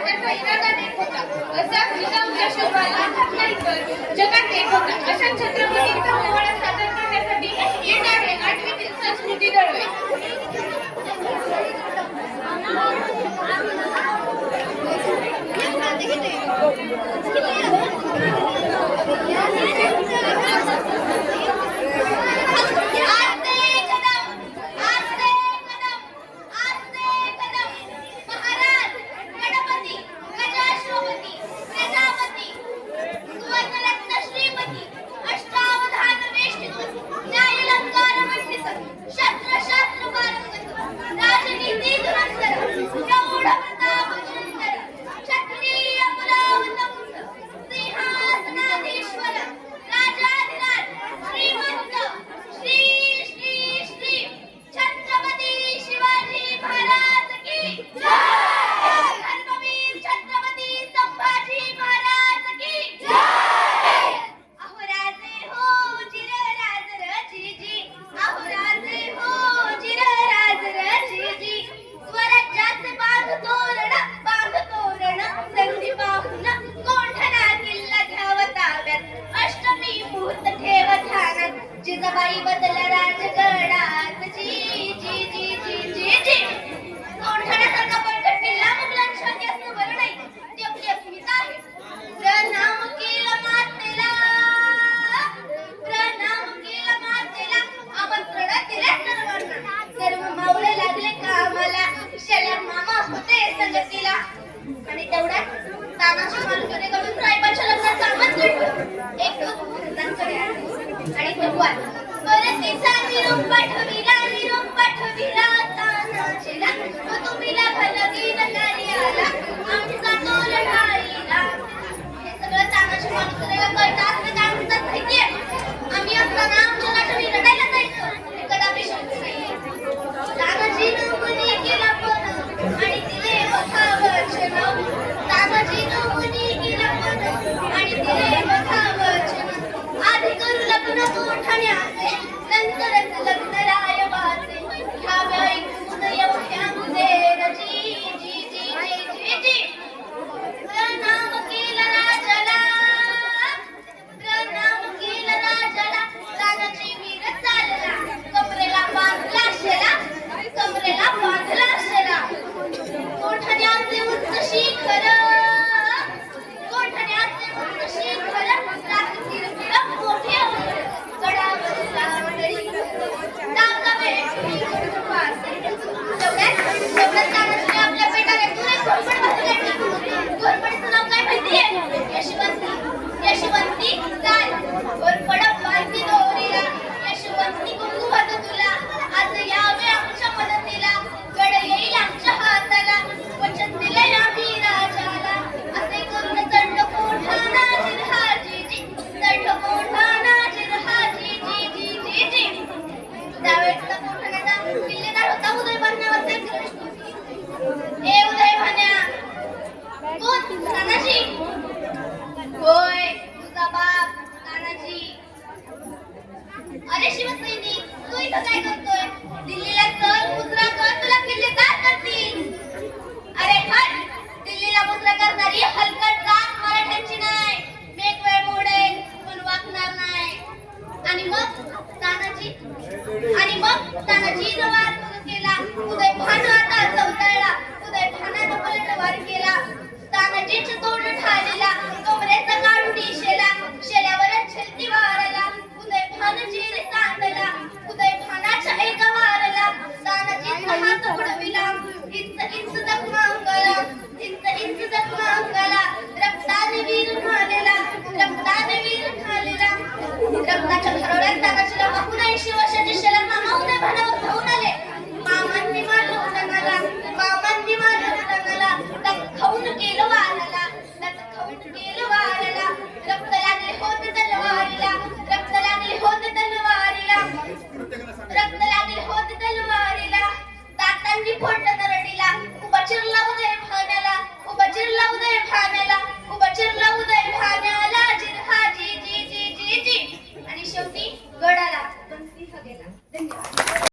त्याचा इरादा देत होता. असा निजामच्या शोभाला नाही तर जगात एक होता. अशा छत्रपतींचा पोवाडा सादर करण्यासाठी येणारे आठवीतील संस्कृती दळवे. जिजाबाई बदल राजगडात जी जी जी जी जी जी कोणठाण्यासारखा बळकट किल्ला मुघलांच्या असं बरं नाही. ती आपली अस्मिता आहे. प्रणाम केला मातेला, प्रणाम केला मातेला, आमंत्रण दिले सर्वांना. सर्व मावळे लागले कामाला, शेल्या मामा होते संगतीला. आणि तेवढ्यात तानाजी मालुसरेकडून रायबाच्या लग्नाचं आमंत्रण एक भक्तांकडे आले. आणि तेव्हा परत निरोप पाठविला तानाजीला. तुम्हीला भलगीन कार्याला आमचा तोल ढाळीला. हे सगळं तानाजी मालुसरेला कळतं असं काय म्हणतात माहितीये? आम्ही असताना आमच्या लाटवी रडायला जायचो. हे कदापि शक्य नाहीये. तानाजीनं मनी केला पण आणि दिले वखावचन. तानाजीनं मनी केला पण आणि दिले वखावचन. आधी करू लग्न कोठाण्याचे, नंतरच लग्न रायबाचे. घ्याव्या ऐकून एवढ्या मुदेर जी जी जी जी जी जी. प्रणाम केला राजाला, प्रणाम केला राजाला. तानाजी वीर चालला, कमरेला बांधला शेला, कमरेला बांधला शेला. कोठाण्याचे उंच शिखर, कोठाण्याचे उंच शिखर. आपल्या पेटाने तुला घोरपड बसवली. घोरपडीचं नाव काय माहितीये? यशवंती. यशवंती चाल घोरपड बांधली दोरीला. यशवंती कुंकुमात तुला आज यावे आमच्या मदतीला. गड येईल आमच्या हाताला, वचन दिले आम्ही राजाला. असे करून दंड कोठाना जिरहाजी जी, दंड कोठाना जिरहाजी जी जी जी जी. त्यावेळेचा कोठाण्याचा किल्लेदार होता उदयभान नावाचा एक श्रेष्ठ. ए उदयभान्या, कोण? तानाजी. होय, तुझा बाप तानाजी. अरे शिवसैनिक, तू इथं काय करतोय? दिल्लीला चल, मुजरा कर, तुला किल्लेदार करतील. अरे हट, दिल्लीला मुजरा करणारी हलकट जात मराठ्यांची नाही. एक वेळ मोडेल पण वाकणार नाही. आणि मग तानाजी वार केला. उदयभान आता चौतळला. उदयभानानं पलटवार केला. तानाजीच तोंड ठालेला, कमरेचा काढून शेला. शेल्यावरच छलती वारला. उदयभान चिर सांडला. उदयभानाच्या एका वारला तानाजीचा हात बुडविला. इंच इंच जखमा अंगाला, इंच इंच जखमा अंगाला. रक्ताने वीर ठालेला, रक्ताने वीर ठालेला. रक्ताच्या खरोड्यात तानाजीला वाहून 80 वर्षाचे शेला मामा उदयभानावर धावून आले. मामांनी मारलं उदयभानाला, मामांनी मारलं उदयभानाला. रक्त खाऊन केलं वाराला, रक्त खाऊन केलं वाराला. रक्त लागले होते तलवारीला, रक्त लागले होते तलवारीला, रक्त लागले होते तलवारीला. दातांनी फोडलं नरडीला. उभा चिरला उदयभानाला, उभा चिरला उदयभानाला, उभा चिरला उदयभानाला. जिरहा जी जी जी जी जी. आणि शेवटी गडाला पण सिंह गेला. धन्यवाद.